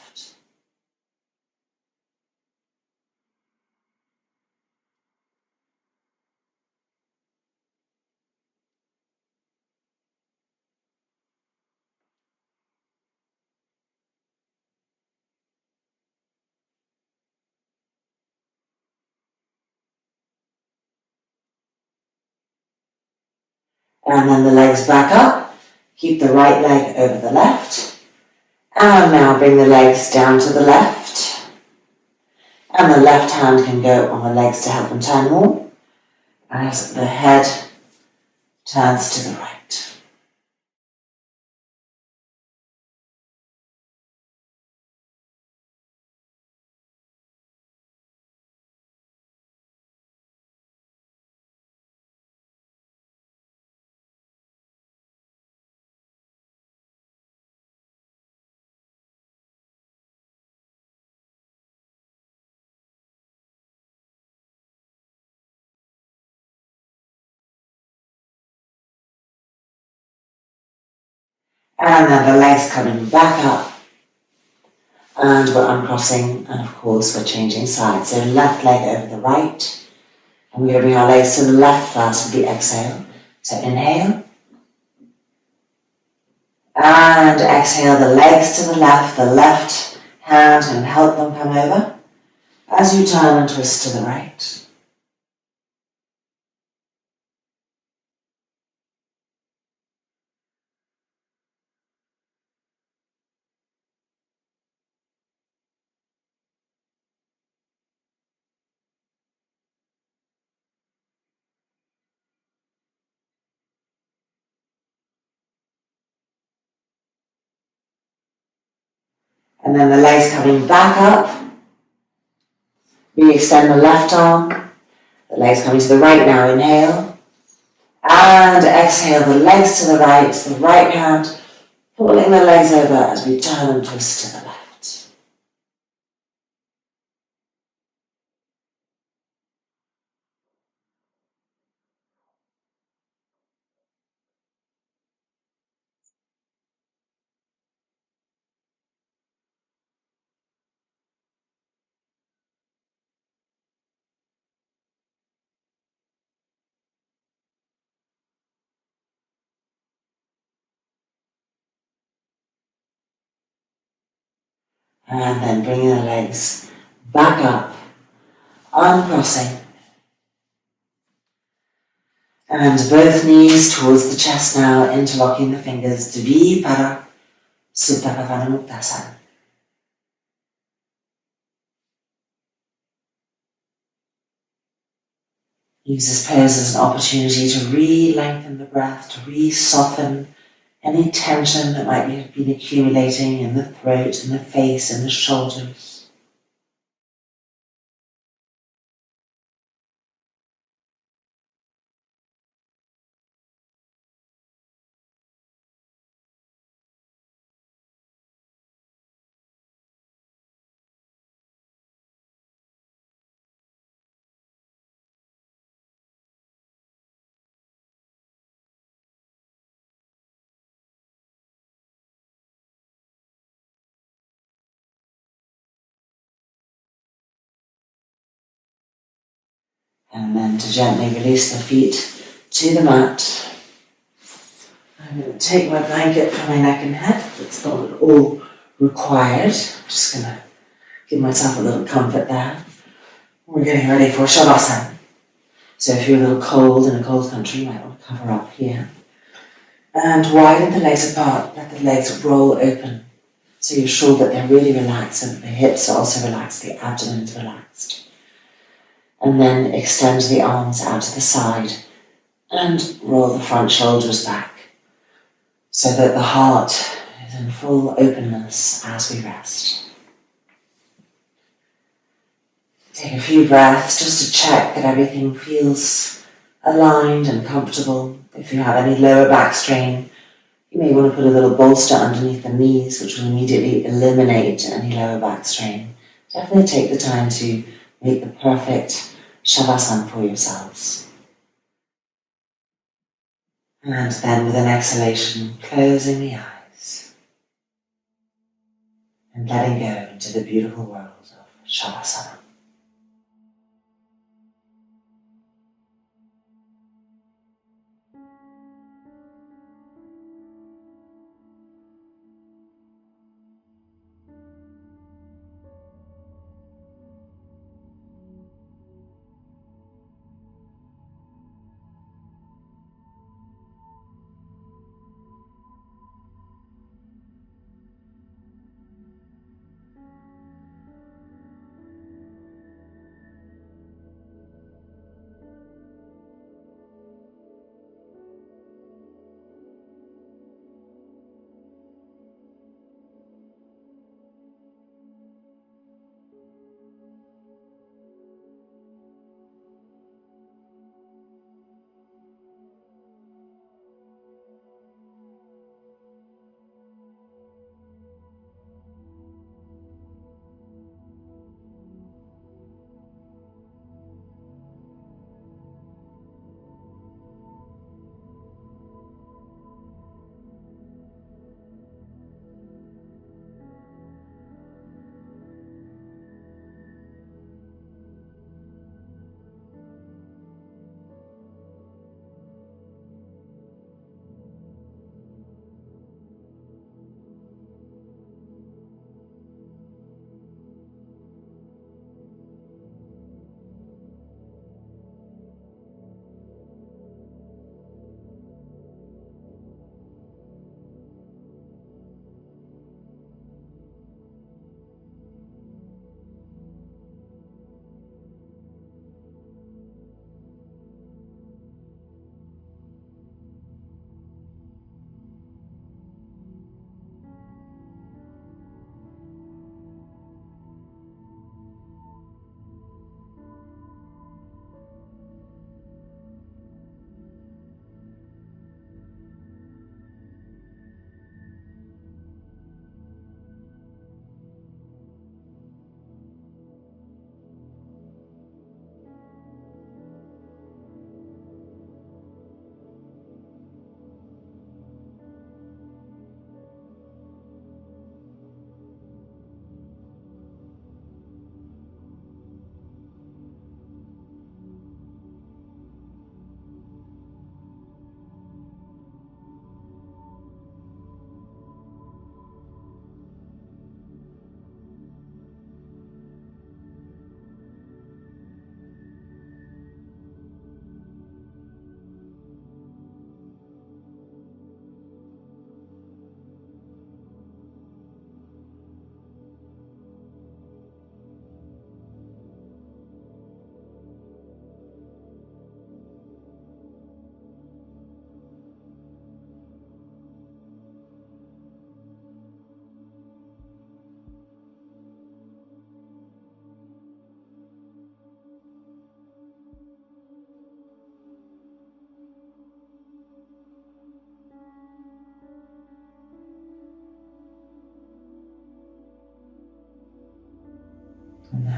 [SPEAKER 1] And then the legs back up. Keep the right leg over the left. And now bring the legs down to the left. And the left hand can go on the legs to help them turn more. As the head turns to the right. And then the legs coming back up. And we're uncrossing, and of course we're changing sides. So left leg over the right. And we're going to bring our legs to the left first with the exhale. So inhale. And exhale the legs to the left hand and help them come over as you turn and twist to the right. And then the legs coming back up. We extend the left arm. The legs coming to the right now. Inhale. And exhale the legs to the right hand, pulling the legs over as we turn and twist to the left. And then bringing the legs back up, uncrossing. And both knees towards the chest now, interlocking the fingers. Dvipara Supta Bhavana Muktasana. Use this pose as an opportunity to re-lengthen the breath, to re-soften any tension that might have been accumulating in the throat and the face and the shoulders. And then to gently release the feet to the mat. I'm going to take my blanket from my neck and head. It's not at all required. I'm just going to give myself a little comfort there. We're getting ready for Shavasana. So if you're a little cold in a cold country, you might want to cover up here. And widen the legs apart. Let the legs roll open. So you're sure that they're really relaxed and the hips are also relaxed, the abdomen is relaxed. And then extend the arms out to the side and roll the front shoulders back so that the heart is in full openness as we rest. Take a few breaths just to check that everything feels aligned and comfortable. If you have any lower back strain, you may want to put a little bolster underneath the knees, which will immediately eliminate any lower back strain. Definitely take the time to make the perfect Shavasana for yourselves. And then with an exhalation, closing the eyes and letting go into the beautiful world of Shavasana.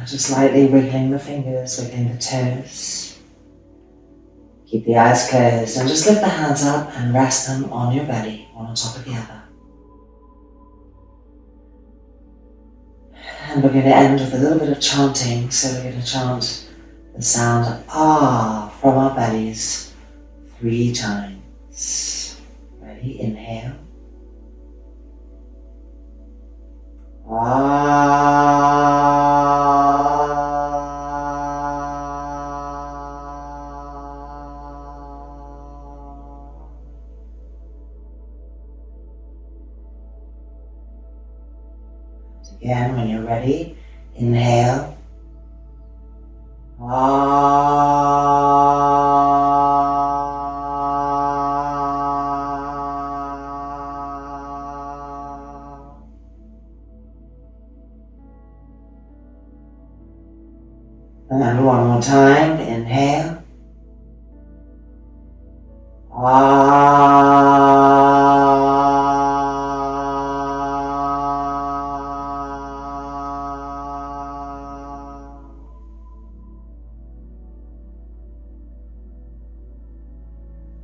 [SPEAKER 1] Just lightly wiggling the fingers, wiggling the toes. Keep the eyes closed and just lift the hands up and rest them on your belly, one on top of the other. And we're going to end with a little bit of chanting, so we're going to chant the sound ah from our bellies 3 times. Ready? Inhale. Again, when you're ready, inhale. And one more time, inhale.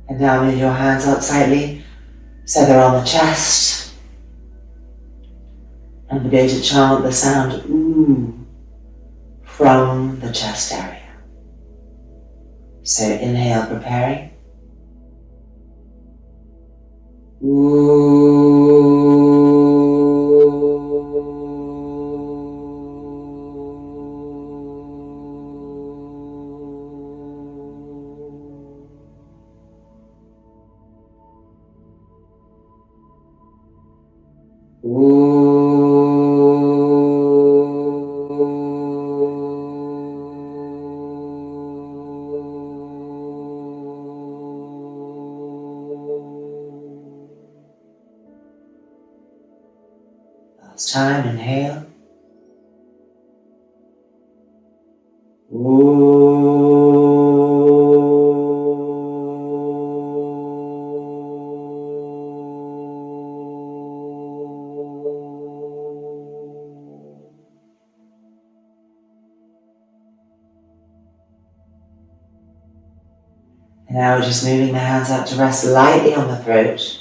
[SPEAKER 1] And now move your hands up slightly so they're on the chest. And we're going to chant the sound ooh from the chest area. So inhale, preparing. Last time, inhale. And now we're just moving the hands up to rest lightly on the throat.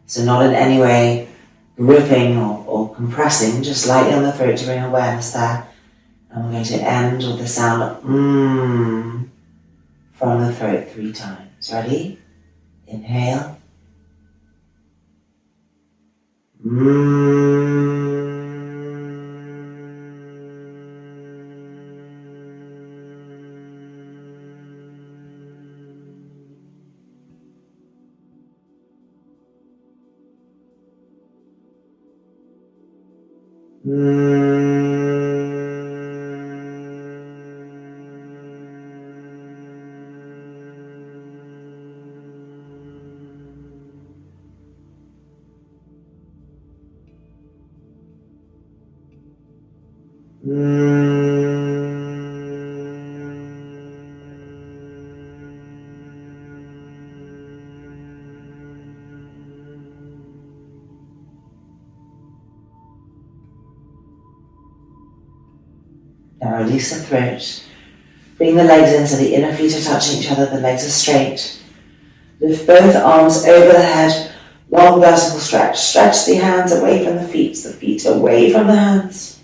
[SPEAKER 1] So not in any way gripping or compressing, just lightly on the throat to bring awareness there. And we're going to end with the sound of from the throat 3 times. Ready? Inhale. Now release the throat. Bring the legs in so the inner feet are touching each other, the legs are straight. Lift both arms over the head, one vertical stretch. Stretch the hands away from the feet away from the hands.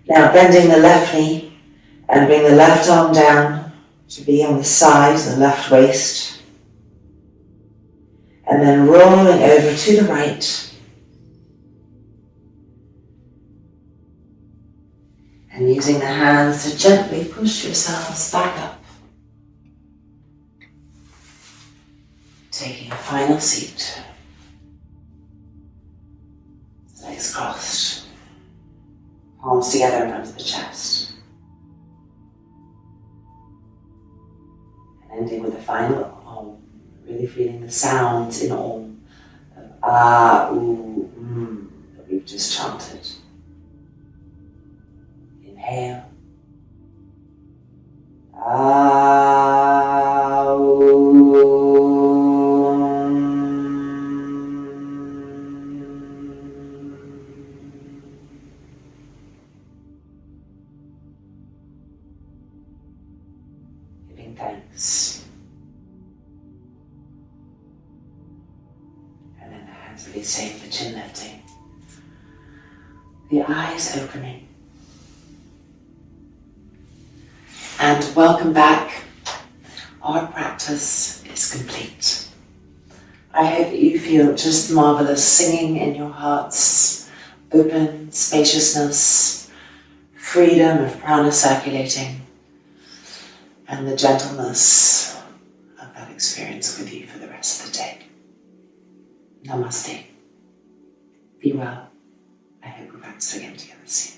[SPEAKER 1] Now bending the left knee and bring the left arm down to be on the side, the left waist. And then rolling over to the right. And using the hands to gently push yourselves back up. Taking a final seat. Legs crossed. Palms together in front of the chest. And ending with a final Om. Really feeling the sounds in Om of Ah, Ooh, that we've just chanted. Inhale. giving thanks. And then the hands releasing, the chin lifting, the eyes opening. And welcome back. Our practice is complete. I hope that you feel just marvelous singing in your hearts, open spaciousness, freedom of prana circulating, and the gentleness of that experience with you for the rest of the day. Namaste. Be well. I hope we'll practice again together soon.